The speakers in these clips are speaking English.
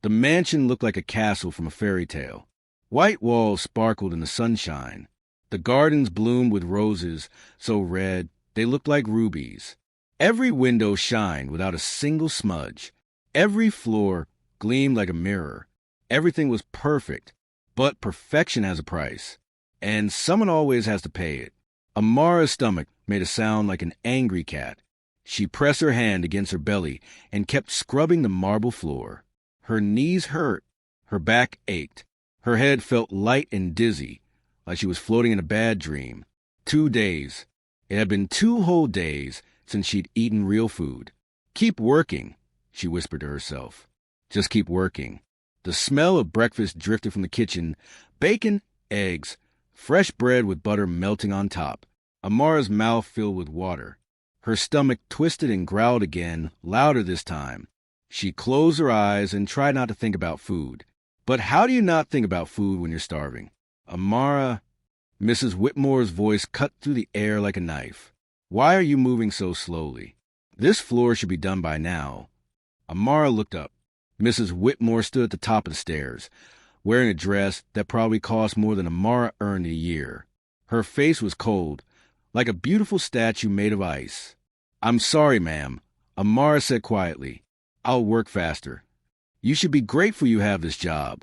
The mansion looked like a castle from a fairy tale. White walls sparkled in the sunshine. The gardens bloomed with roses so red they looked like rubies. Every window shined without a single smudge. Every floor gleamed like a mirror. Everything was perfect, but perfection has a price, and someone always has to pay it. Amara's stomach made a sound like an angry cat. She pressed her hand against her belly and kept scrubbing the marble floor. Her knees hurt. Her back ached. Her head felt light and dizzy, like she was floating in a bad dream. 2 days. It had been 2 whole days since she'd eaten real food. Keep working, she whispered to herself. Just keep working. The smell of breakfast drifted from the kitchen. Bacon, eggs, fresh bread with butter melting on top. Amara's mouth filled with water. Her stomach twisted and growled again, louder this time. She closed her eyes and tried not to think about food. But how do you not think about food when you're starving? Amara, Mrs. Whitmore's voice cut through the air like a knife. Why are you moving so slowly? This floor should be done by now. Amara looked up. Mrs. Whitmore stood at the top of the stairs, wearing a dress that probably cost more than Amara earned a year. Her face was cold, like a beautiful statue made of ice. I'm sorry, ma'am, Amara said quietly. I'll work faster. You should be grateful you have this job,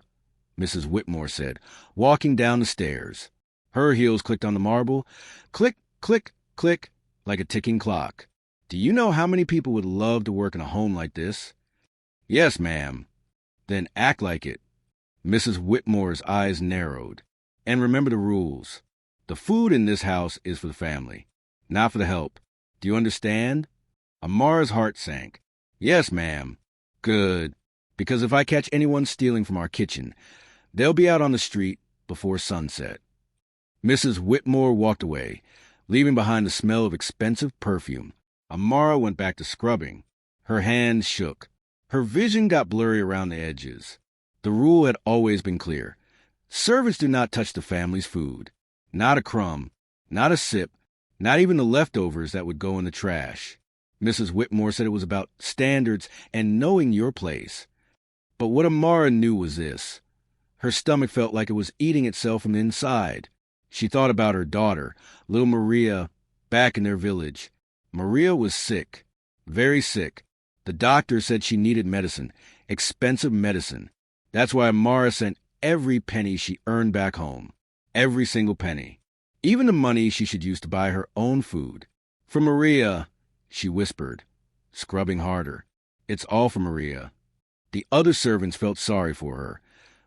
Mrs. Whitmore said, walking down the stairs. Her heels clicked on the marble. Click, click, click, like a ticking clock. Do you know how many people would love to work in a home like this? Yes, ma'am. Then act like it. Mrs. Whitmore's eyes narrowed. And remember the rules. The food in this house is for the family, not for the help. Do you understand? Amara's heart sank. Yes, ma'am. Good. Because if I catch anyone stealing from our kitchen, they'll be out on the street before sunset. Mrs. Whitmore walked away, leaving behind the smell of expensive perfume. Amara went back to scrubbing. Her hands shook. Her vision got blurry around the edges. The rule had always been clear. Servants do not touch the family's food. Not a crumb, not a sip, not even the leftovers that would go in the trash. Mrs. Whitmore said it was about standards and knowing your place. But what Amara knew was this. Her stomach felt like it was eating itself from the inside. She thought about her daughter, little Maria, back in their village. Maria was sick, very sick. The doctor said she needed medicine, expensive medicine. That's why Amara sent every penny she earned back home. Every single penny. Even the money she should use to buy her own food. For Maria, she whispered, scrubbing harder. It's all for Maria. The other servants felt sorry for her,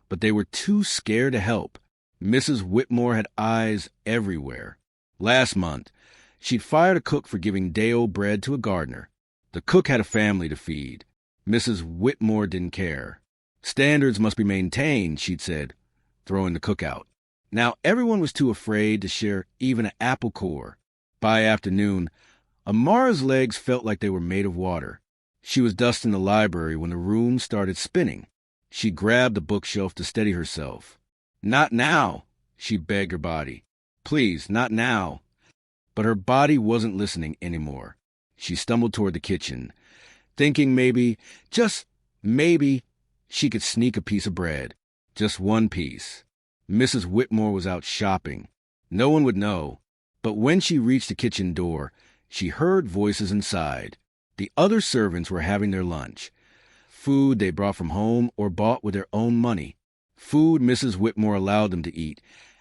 but they were too scared to help. Mrs. Whitmore had eyes everywhere. Last month, she'd fired a cook for giving day-old bread to a gardener. The cook had a family to feed. Mrs. Whitmore didn't care. Standards must be maintained, she'd said, throwing the cook out. Now everyone was too afraid to share even an apple core. By afternoon, Amara's legs felt like they were made of water. She was dusting the library when the room started spinning. She grabbed the bookshelf to steady herself. Not now, she begged her body. Please, not now. But her body wasn't listening anymore. She stumbled toward the kitchen, thinking maybe, just maybe, she could sneak a piece of bread. Just one piece. Mrs. Whitmore was out shopping. No one would know. But when she reached the kitchen door, she heard voices inside. The other servants were having their lunch. Food they brought from home or bought with their own money. Food Mrs. Whitmore allowed them to eat,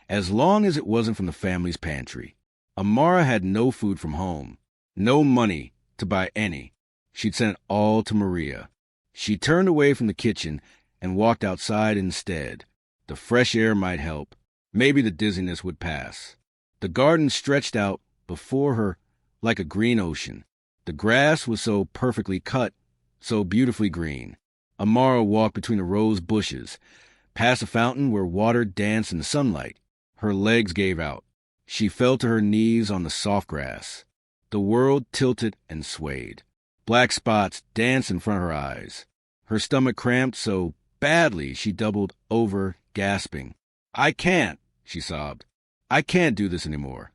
as long as it wasn't from the family's pantry. Amara had no food from home, no money to buy any. She'd sent it all to Maria. She turned away from the kitchen and walked outside instead. The fresh air might help. Maybe the dizziness would pass. The garden stretched out before her like a green ocean. The grass was so perfectly cut, so beautifully green. Amara walked between the rose bushes, past a fountain where water danced in the sunlight. Her legs gave out. She fell to her knees on the soft grass. The world tilted and swayed. Black spots danced in front of her eyes. Her stomach cramped so badly she doubled over, gasping. I can't, she sobbed. I can't do this anymore.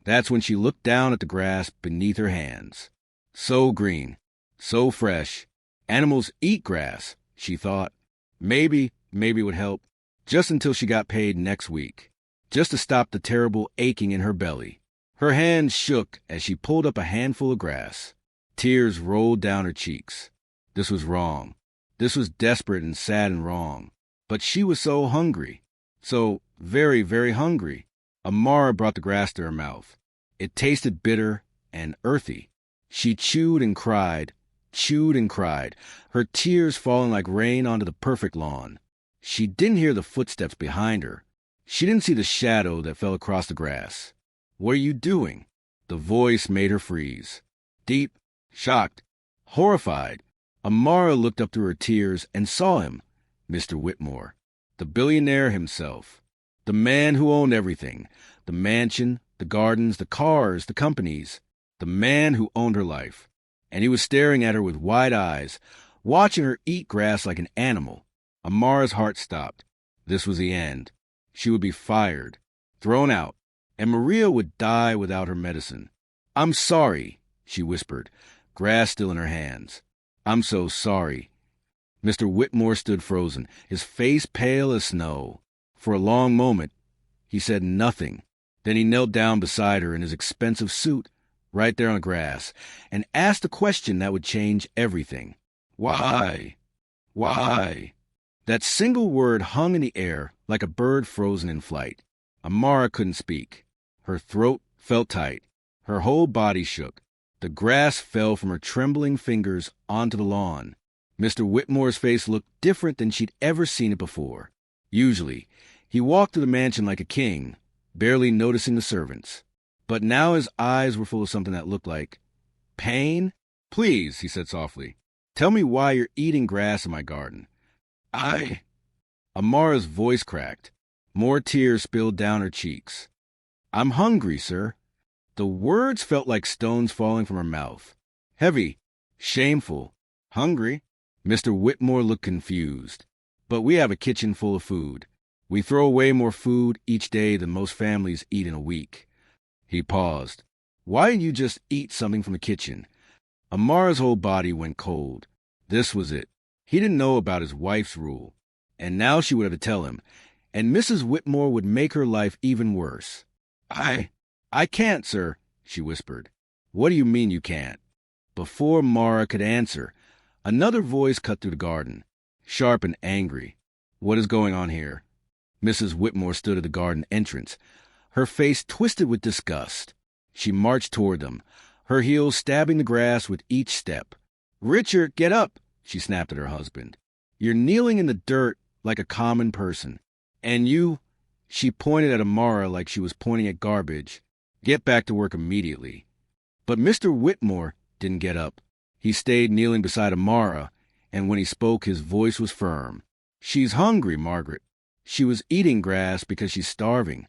That's when she looked down at the grass beneath her hands. So green, so fresh. Animals eat grass, she thought. Maybe it would help, just until she got paid next week, just to stop the terrible aching in her belly. Her hands shook as she pulled up a handful of grass. Tears rolled down her cheeks. This was wrong. This was desperate and sad and wrong. But she was so hungry. So very, very hungry. Amara brought the grass to her mouth. It tasted bitter and earthy. She chewed and cried, her tears falling like rain onto the perfect lawn. She didn't hear the footsteps behind her. She didn't see the shadow that fell across the grass. "What are you doing?" The voice made her freeze. Deep, shocked, horrified, Amara looked up through her tears and saw him, Mr. Whitmore, the billionaire himself, the man who owned everything, the mansion, the gardens, the cars, the companies, the man who owned her life. And he was staring at her with wide eyes, watching her eat grass like an animal. Amara's heart stopped. This was the end. She would be fired, thrown out, and Maria would die without her medicine. "I'm sorry," she whispered, grass still in her hands. "I'm so sorry." Mr. Whitmore stood frozen, his face pale as snow. For a long moment, he said nothing. Then he knelt down beside her in his expensive suit, right there on the grass, and asked a question that would change everything. "Why? Why?" That single word hung in the air like a bird frozen in flight. Amara couldn't speak. Her throat felt tight. Her whole body shook. The grass fell from her trembling fingers onto the lawn. Mr. Whitmore's face looked different than she'd ever seen it before. Usually, he walked through the mansion like a king, barely noticing the servants. But now his eyes were full of something that looked like pain. "Please," he said softly, "tell me why you're eating grass in my garden." Amara's voice cracked. More tears spilled down her cheeks. "I'm hungry, sir." The words felt like stones falling from her mouth. Heavy, shameful, hungry. Mr. Whitmore looked confused. "But we have a kitchen full of food. We throw away more food each day than most families eat in a week." He paused. "Why didn't you just eat something from the kitchen?" Amara's whole body went cold. This was it. He didn't know about his wife's rule. And now she would have to tell him. And Mrs. Whitmore would make her life even worse. I can't, sir," she whispered. "What do you mean you can't?" Before Mara could answer, another voice cut through the garden, sharp and angry. "What is going on here?" Mrs. Whitmore stood at the garden entrance, her face twisted with disgust. She marched toward them, her heels stabbing the grass with each step. "Richard, get up!" she snapped at her husband. "You're kneeling in the dirt like a common person. And you," she pointed at Amara like she was pointing at garbage, "get back to work immediately." But Mr. Whitmore didn't get up. He stayed kneeling beside Amara, and when he spoke, his voice was firm. "She's hungry, Margaret. She was eating grass because she's starving."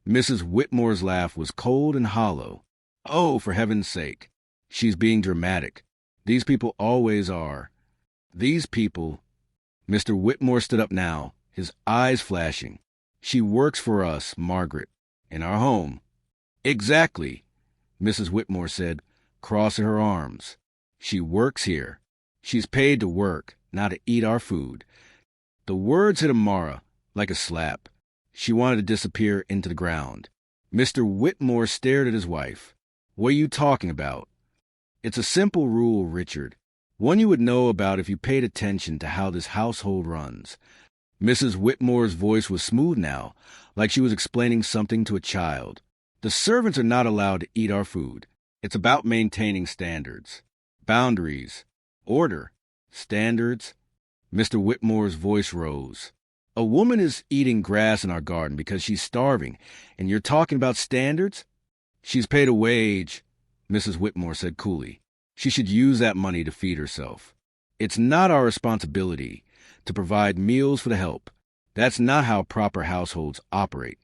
Mrs. Whitmore's laugh was cold and hollow. "Oh, for heaven's sake. She's being dramatic. These people always are. These people." Mr. Whitmore stood up now, his eyes flashing. "She works for us, Margaret, in our home." "Exactly," Mrs. Whitmore said, crossing her arms. "She works here. She's paid to work, not to eat our food." The words hit Amara like a slap. She wanted to disappear into the ground. Mr. Whitmore stared at his wife. "What are you talking about?" "It's a simple rule, Richard. One you would know about if you paid attention to how this household runs." Mrs. Whitmore's voice was smooth now, like she was explaining something to a child. "The servants are not allowed to eat our food. It's about maintaining standards, boundaries, order, standards." Mr. Whitmore's voice rose. "A woman is eating grass in our garden because she's starving, and you're talking about standards?" "She's paid a wage," Mrs. Whitmore said coolly. "She should use that money to feed herself. It's not our responsibility to provide meals for the help. That's not how proper households operate."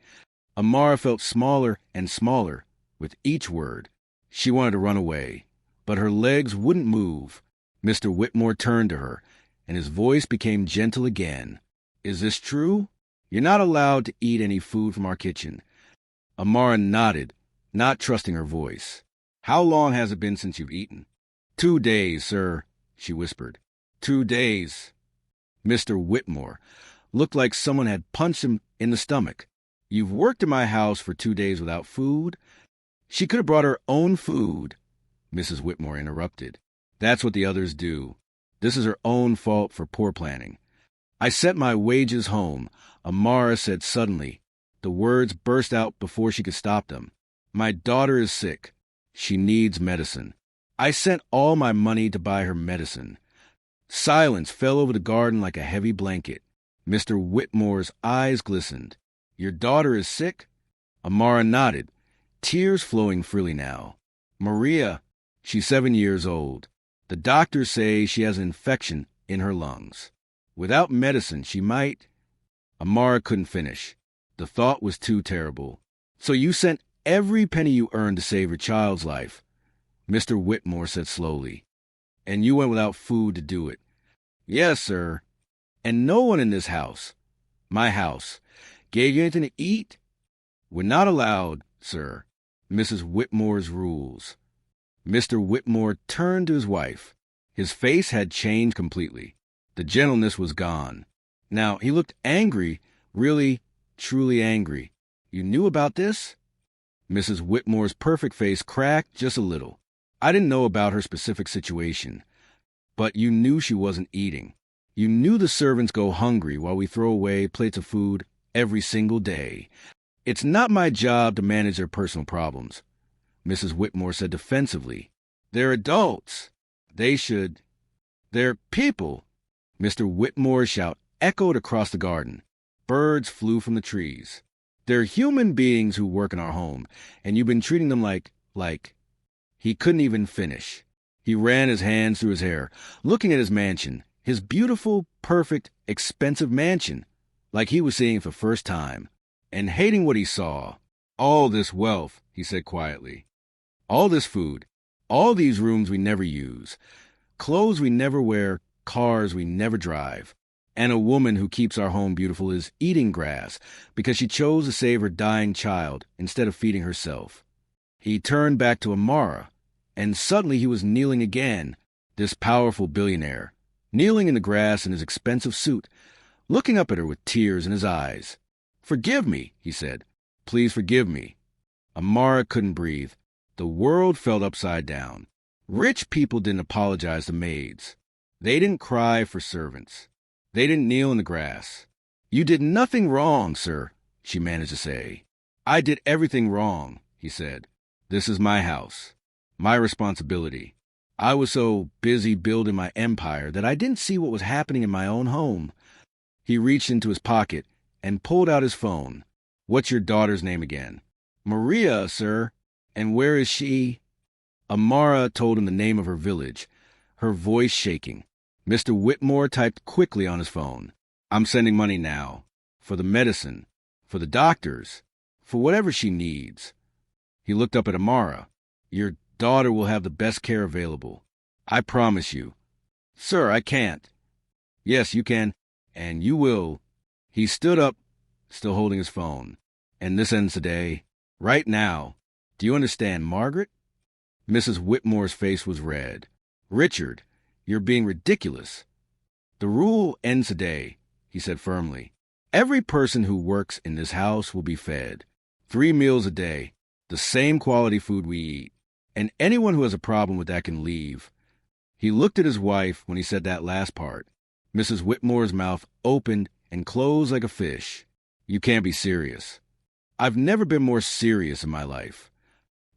Amara felt smaller and smaller with each word. She wanted to run away, but her legs wouldn't move. Mr. Whitmore turned to her, and his voice became gentle again. "Is this true? You're not allowed to eat any food from our kitchen." Amara nodded, not trusting her voice. "How long has it been since you've eaten?" 2 days, sir," she whispered. 2 days. Mr. Whitmore looked like someone had punched him in the stomach. "You've worked in my house for 2 days without food?" "She could have brought her own food," Mrs. Whitmore interrupted. "That's what the others do. This is her own fault for poor planning." "I sent my wages home," Amara said suddenly. The words burst out before she could stop them. "My daughter is sick. She needs medicine. I sent all my money to buy her medicine." Silence fell over the garden like a heavy blanket. Mr. Whitmore's eyes glistened. "Your daughter is sick?" Amara nodded, tears flowing freely now. "Maria, she's 7 years old. The doctors say she has an infection in her lungs. Without medicine, she might—" Amara couldn't finish. The thought was too terrible. "So you sent every penny you earned to save your child's life," Mr. Whitmore said slowly. "And you went without food to do it." "Yes, sir." "And no one in this house, my house, gave you anything to eat?" "We're not allowed, sir. Mrs. Whitmore's rules." Mr. Whitmore turned to his wife. His face had changed completely. The gentleness was gone. Now he looked angry, really, truly angry. "You knew about this?" Mrs. Whitmore's perfect face cracked just a little. "I didn't know about her specific situation. But you knew she wasn't eating. You knew the servants go hungry while we throw away plates of food every single day. It's not my job to manage their personal problems," Mrs. Whitmore said defensively. "They're adults. They should—" "They're people." Mr. Whitmore's shout echoed across the garden. Birds flew from the trees. "They're human beings who work in our home, and you've been treating them like... He couldn't even finish. He ran his hands through his hair, looking at his mansion, his beautiful, perfect, expensive mansion, like he was seeing it for the first time, and hating what he saw. "All this wealth," he said quietly. "All this food. All these rooms we never use. Clothes we never wear, cars we never drive. And a woman who keeps our home beautiful is eating grass because she chose to save her dying child instead of feeding herself." He turned back to Amara, and suddenly he was kneeling again, this powerful billionaire, kneeling in the grass in his expensive suit, looking up at her with tears in his eyes. "Forgive me," he said. "Please forgive me." Amara couldn't breathe. The world felt upside down. Rich people didn't apologize to maids. They didn't cry for servants. They didn't kneel in the grass. "You did nothing wrong, sir," she managed to say. "I did everything wrong," he said. "This is my house. My responsibility. I was so busy building my empire that I didn't see what was happening in my own home." He reached into his pocket and pulled out his phone. "What's your daughter's name again?" "Maria, sir." "And where is she?" Amara told him the name of her village, her voice shaking. Mr. Whitmore typed quickly on his phone. "I'm sending money now. For the medicine. For the doctors. For whatever she needs." He looked up at Amara. "Your daughter will have the best care available. I promise you." "Sir, I can't." "Yes, you can. And you will." He stood up, still holding his phone. "And this ends today. Right now. Do you understand, Margaret?" Mrs. Whitmore's face was red. "Richard, you're being ridiculous." "The rule ends today," he said firmly. "Every person who works in this house will be fed. 3 meals a day. The same quality food we eat. And anyone who has a problem with that can leave." He looked at his wife when he said that last part. Mrs. Whitmore's mouth opened and closed like a fish. "You can't be serious." "I've never been more serious in my life."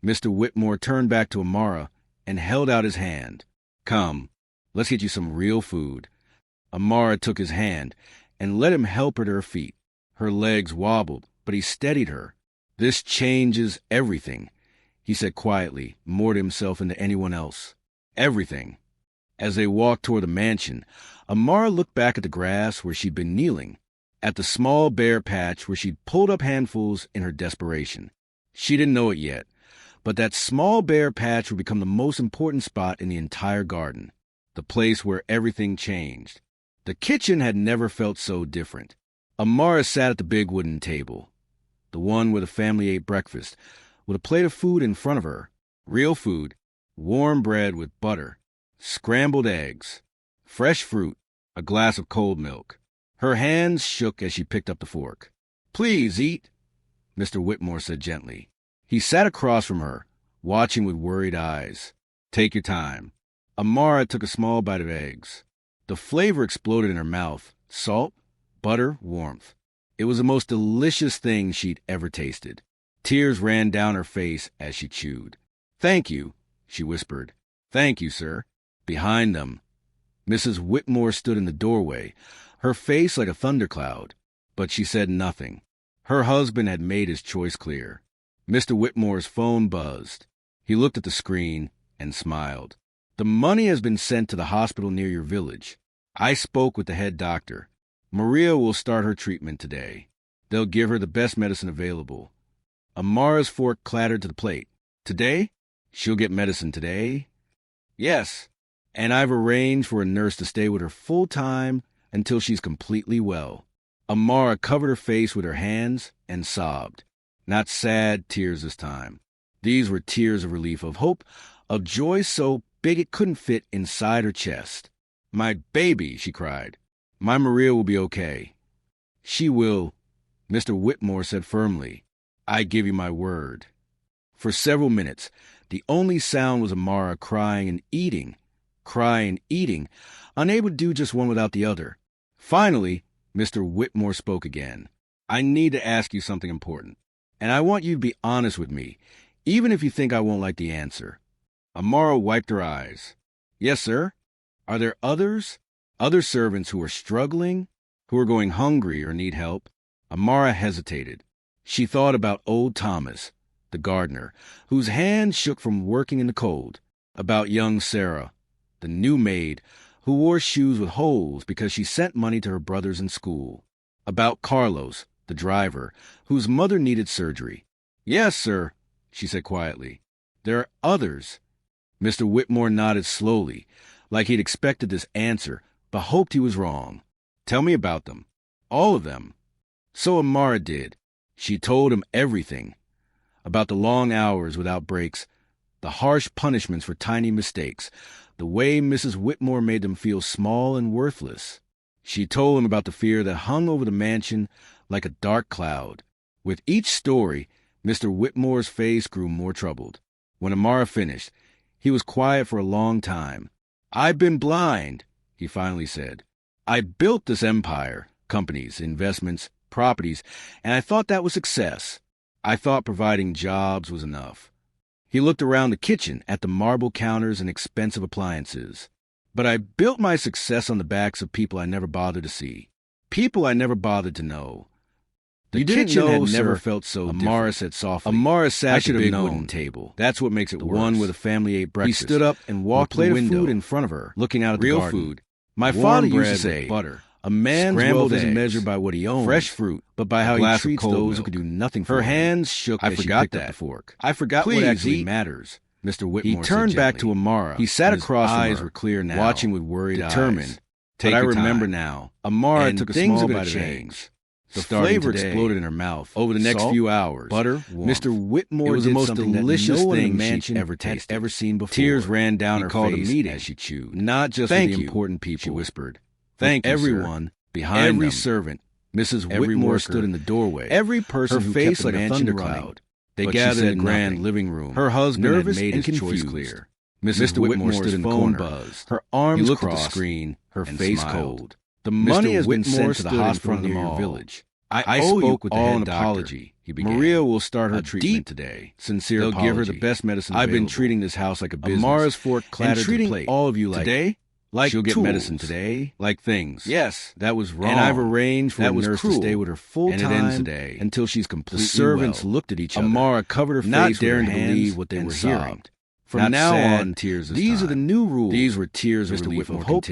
Mr. Whitmore turned back to Amara and held out his hand. "Come, let's get you some real food." Amara took his hand and let him help her to her feet. Her legs wobbled, but he steadied her. "This changes everything," he said quietly, more to himself than to anyone else. "Everything." As they walked toward the mansion, Amara looked back at the grass where she'd been kneeling, at the small bare patch where she'd pulled up handfuls in her desperation. She didn't know it yet, but that small bare patch would become the most important spot in the entire garden, the place where everything changed. The kitchen had never felt so different. Amara sat at the big wooden table, the one where the family ate breakfast, with a plate of food in front of her. Real food, warm bread with butter, scrambled eggs, fresh fruit, a glass of cold milk. Her hands shook as she picked up the fork. "Please eat," Mr. Whitmore said gently. He sat across from her, watching with worried eyes. "Take your time." Amara took a small bite of eggs. The flavor exploded in her mouth. Salt, butter, warmth. It was the most delicious thing she'd ever tasted. Tears ran down her face as she chewed. "Thank you," she whispered. "Thank you, sir." Behind them, Mrs. Whitmore stood in the doorway, her face like a thundercloud, but she said nothing. Her husband had made his choice clear. Mr. Whitmore's phone buzzed. He looked at the screen and smiled. "The money has been sent to the hospital near your village. I spoke with the head doctor. Maria will start her treatment today. They'll give her the best medicine available." Amara's fork clattered to the plate. "Today? She'll get medicine today?" "Yes, and I've arranged for a nurse to stay with her full time until she's completely well." Amara covered her face with her hands and sobbed. Not sad tears this time. These were tears of relief, of hope, of joy so big it couldn't fit inside her chest. "My baby," she cried. "My Maria will be okay." "She will," Mr. Whitmore said firmly. "I give you my word." For several minutes, the only sound was Amara crying and eating, unable to do just one without the other. Finally, Mr. Whitmore spoke again. "I need to ask you something important, and I want you to be honest with me, even if you think I won't like the answer." Amara wiped her eyes. "Yes, sir? Are there other servants who are struggling, who are going hungry or need help?" Amara hesitated. She thought about old Thomas, the gardener, whose hands shook from working in the cold, about young Sarah, the new maid, who wore shoes with holes because she sent money to her brothers in school, about Carlos, the driver, whose mother needed surgery. "Yes, sir," she said quietly. "There are others." Mr. Whitmore nodded slowly, like he'd expected this answer, but hoped he was wrong. "Tell me about them." "All of them." So Amara did. She told him everything. About the long hours without breaks, the harsh punishments for tiny mistakes, the way Mrs. Whitmore made them feel small and worthless. She told him about the fear that hung over the mansion like a dark cloud. With each story, Mr. Whitmore's face grew more troubled. When Amara finished, he was quiet for a long time. "I've been blind," he finally said. "I built this empire, companies, investments, properties, and I thought that was success. I thought providing jobs was enough." He looked around the kitchen at the marble counters and expensive appliances. "But I built my success on the backs of people I never bothered to see, people I never bothered to know." The kitchen had never felt so Amara said softly. Amara sat at a big wooden table. "That's what makes it worse. The one where the family ate breakfast." He stood up and walked to the window, food in front of her, looking out at the garden. "Real food. My father used to say, butter. A man's wealth isn't measured by what he owns, fresh fruit, but by how he treats those who could do nothing for him." Her hands shook as she picked up the fork. "I forgot what actually matters," Mr. Whitmore said. He turned back to Amara. He sat across from her, eyes were clear now, watching with worried eyes. "But I remember now." Amara took a small bite of eggs. The flavor exploded in her mouth. Over the next few hours, butter, warmth. Mr. Whitmore did the most delicious thing she'd ever seen before. Tears ran down her face as she chewed. "Not just for the important people," she whispered. "Thank you, everyone, behind every servant." Mrs. Whitmore stood in the doorway. Every person who kept the mansion running. They gathered in the grand living room. Her husband had made his choice clear. Mr. Whitmore stood in the corner, buzzed. Her arms crossed, at the screen, her face cold. "The money has been sent to the hospital near your village. I spoke with the head apology," he began. "Maria will start her treatment today. Sincere apology. They'll give her the best medicine available. I've been treating this house like a business. Amara's fork clattered to the plate. All of you like today? Like she'll get medicine today, like things." "Yes, that was wrong. And I've arranged for a nurse to stay with her full time, and it ends today until she's completely well." The servants looked at each other. Amara covered her face, not daring to believe what they were hearing. From now on, these are the new rules. These were tears of relief, of hope,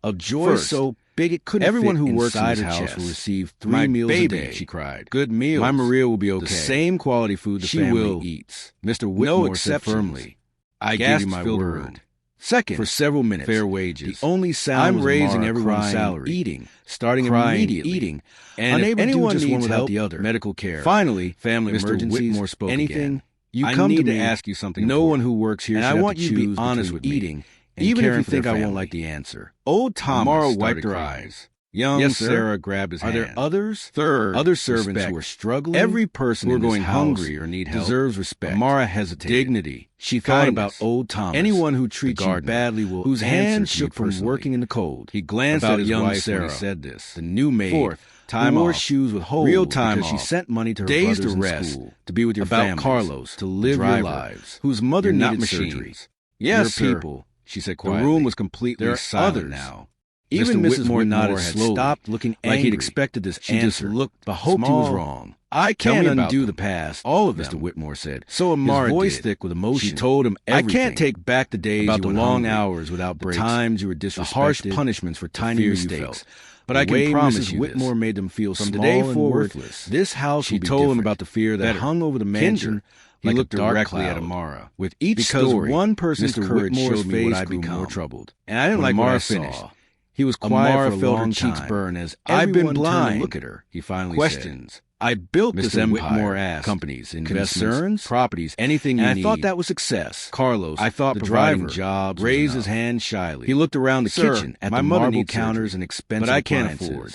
of joy so big it couldn't Everyone fit who works in this house will receive 3 meals a day, she cried. "Good meals. My Maria will be okay. The same quality food the family eats." Mr. Whitmore said firmly. "I give you my word." Second, for several minutes, fair wages. The only sound was raising everyone's salary, eating, starting immediately, and unable to do just one without the other. Medical care. Finally, family emergencies. Whitmore spoke anything. Again. "You come to me to ask you something. No one who works here, and I want you to be honest with me. and even if caring you for their think I won't family. like the answer. Old Thomas Amara started wiped her crying. eyes. Young Yes, sir. Sarah grabbed his hand. Are there others? Third, Other servants respect. who are struggling? Every person who are in this going house hungry or need help deserves respect. Amara hesitated. Dignity. She thought Kindness. about old Thomas. Anyone who the treats you gardener, badly will whose answer hands to you shook from personally. working in the cold. He glanced about at his young wife Sarah, when he said this. the new maid. Fourth, time who wore off. shoes with holes Real time because she off. sent money to her Days brothers to in rest. school, to be with your About families, Carlos, to live the your driver, lives, whose mother You're not needed machines. surgery. Yes, Your sir. people, she said The quietly. room was completely There are silent others. now. Even Mr. Mrs. Whitmore nodded had slowly, stopped looking like angry. he'd expected this She just answer, looked but hoped he was small. wrong. I Tell can't me about undo them. the past. All of Mr. them. Whitmore said. So Amara his voice did. thick with emotion. She told him everything. I can't take back the days about you the went long hungry, hours without the breaks, times you were the disrespected, harsh punishments for the tiny fear you mistakes. felt. But The I can way promise Mrs. you Whitmore this. made them feel From small today and forward, worthless. this house She will be told him different. about the fear that Better. hung over the mansion. He Like looked a dark directly cloud. at Amara. With each Because story, one person's Mr. courage Whitmore's showed me what face I'd grew become. more troubled. And I didn't When like what Amara I finished, saw. he was quiet Amara for a felt long her cheeks time. burn as I've been everyone turned to blind. look at her. He finally Questions. said. I built Mr. this empire. Whitmore asked. Companies, Concerns, investments, properties, anything you and need. I thought that was success. Carlos, I thought the providing driver, jobs was raised enough. his hand shyly. He looked around the Sir, kitchen at my the mother marble needs counters surgery, and expensive but I can't appliances. afford.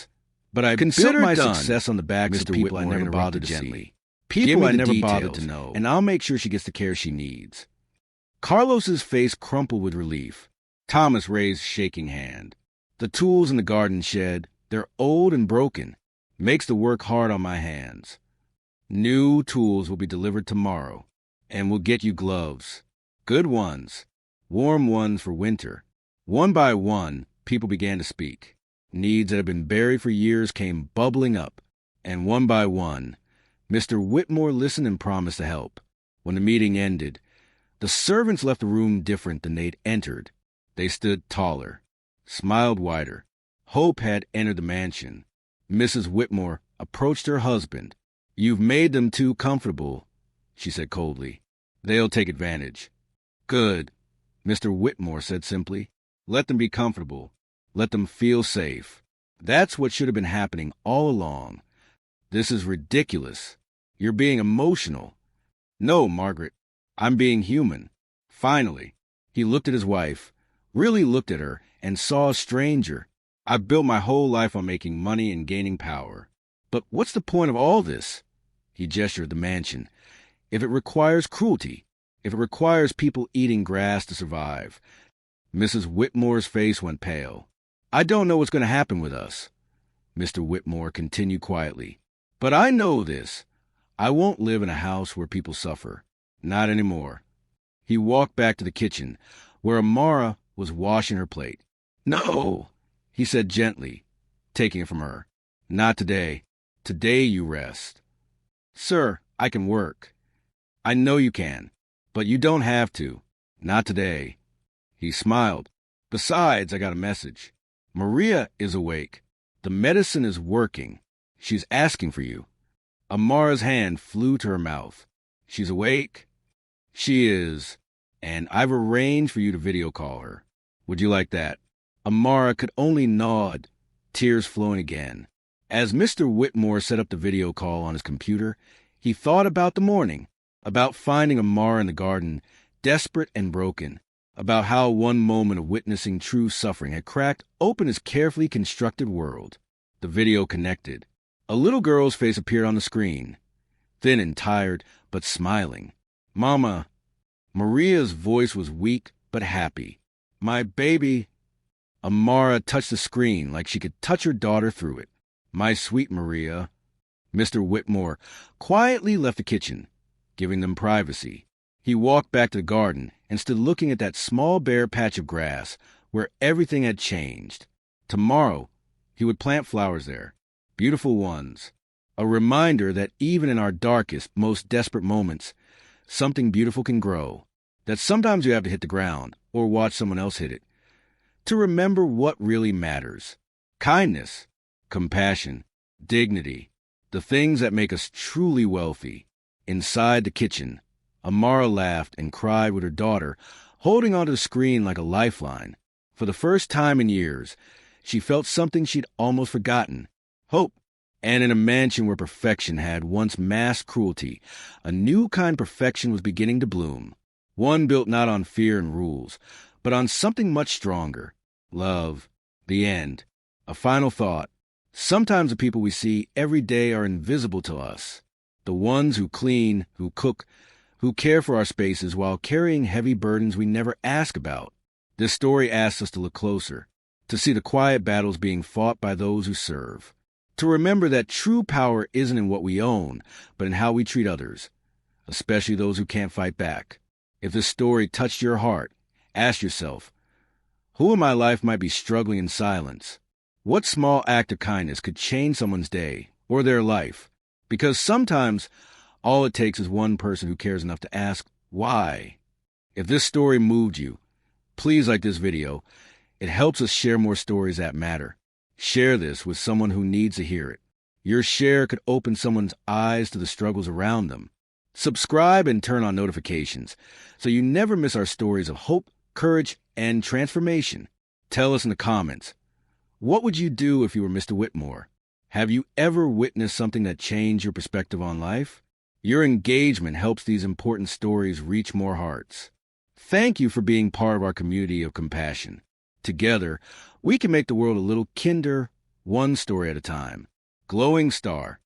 But I Consider built my done. success on the backs Mr. of people I Whitmore never bothered interrupted to gently. see. People Give me I the never bothered details, to know, and I'll make sure she gets the care she needs. Carlos's face crumpled with relief. Thomas raised shaking hand. The tools in the garden shed, they're old and broken. Makes the work hard on my hands. New tools will be delivered tomorrow, and we'll get you gloves. Good ones. Warm ones for winter. One by one, people began to speak. Needs that had been buried for years came bubbling up, and one by one, Mr. Whitmore listened and promised to help. When the meeting ended, the servants left the room different than they'd entered. They stood taller, smiled wider. Hope had entered the mansion. Mrs. Whitmore approached her husband. You've made them too comfortable, she said coldly. They'll take advantage. Good, Mr. Whitmore said simply. Let them be comfortable. Let them feel safe. That's what should have been happening all along. This is ridiculous. You're being emotional. No, Margaret. I'm being human. Finally, he looked at his wife, really looked at her, and saw a stranger. I've built my whole life on making money and gaining power. But what's the point of all this? He gestured at the mansion. If it requires cruelty, if it requires people eating grass to survive. Mrs. Whitmore's face went pale. I don't know what's going to happen with us, Mr. Whitmore continued quietly. But I know this. I won't live in a house where people suffer. Not anymore. He walked back to the kitchen, where Amara was washing her plate. No, he said gently, taking it from her. Not today. Today you rest. Sir, I can work. I know you can, but you don't have to. Not today. He smiled. Besides, I got a message. Maria is awake. The medicine is working. She's asking for you. Amara's hand flew to her mouth. She's awake? She is. And I've arranged for you to video call her. Would you like that? Amara could only nod, tears flowing again. As Mr. Whitmore set up the video call on his computer, he thought about the morning, about finding Amara in the garden, desperate and broken, about how one moment of witnessing true suffering had cracked open his carefully constructed world. The video connected. A little girl's face appeared on the screen, thin and tired, but smiling. Mama. Maria's voice was weak but happy. My baby. Amara touched the screen like she could touch her daughter through it. My sweet Maria. Mr. Whitmore quietly left the kitchen, giving them privacy. He walked back to the garden and stood looking at that small bare patch of grass where everything had changed. Tomorrow, he would plant flowers there, beautiful ones, a reminder that even in our darkest, most desperate moments, something beautiful can grow, that sometimes you have to hit the ground or watch someone else hit it, to remember what really matters. Kindness, compassion, dignity, the things that make us truly wealthy. Inside the kitchen, Amara laughed and cried with her daughter, holding onto the screen like a lifeline. For the first time in years, she felt something she'd almost forgotten, hope. And in a mansion where perfection had once masked cruelty, a new kind of perfection was beginning to bloom. One built not on fear and rules, but on something much stronger: love, the end. A final thought. Sometimes the people we see every day are invisible to us. The ones who clean, who cook, who care for our spaces while carrying heavy burdens we never ask about. This story asks us to look closer, to see the quiet battles being fought by those who serve, to remember that true power isn't in what we own, but in how we treat others, especially those who can't fight back. If this story touched your heart, ask yourself, who in my life might be struggling in silence? What small act of kindness could change someone's day or their life? Because sometimes all it takes is one person who cares enough to ask, why? If this story moved you, please like this video. It helps us share more stories that matter. Share this with someone who needs to hear it. Your share could open someone's eyes to the struggles around them. Subscribe and turn on notifications so you never miss our stories of hope, courage, and transformation. Tell us in the comments, what would you do if you were Mr. Whitmore? Have you ever witnessed something that changed your perspective on life? Your engagement helps these important stories reach more hearts. Thank you for being part of our community of compassion. Together, we can make the world a little kinder, one story at a time. Glowing Star.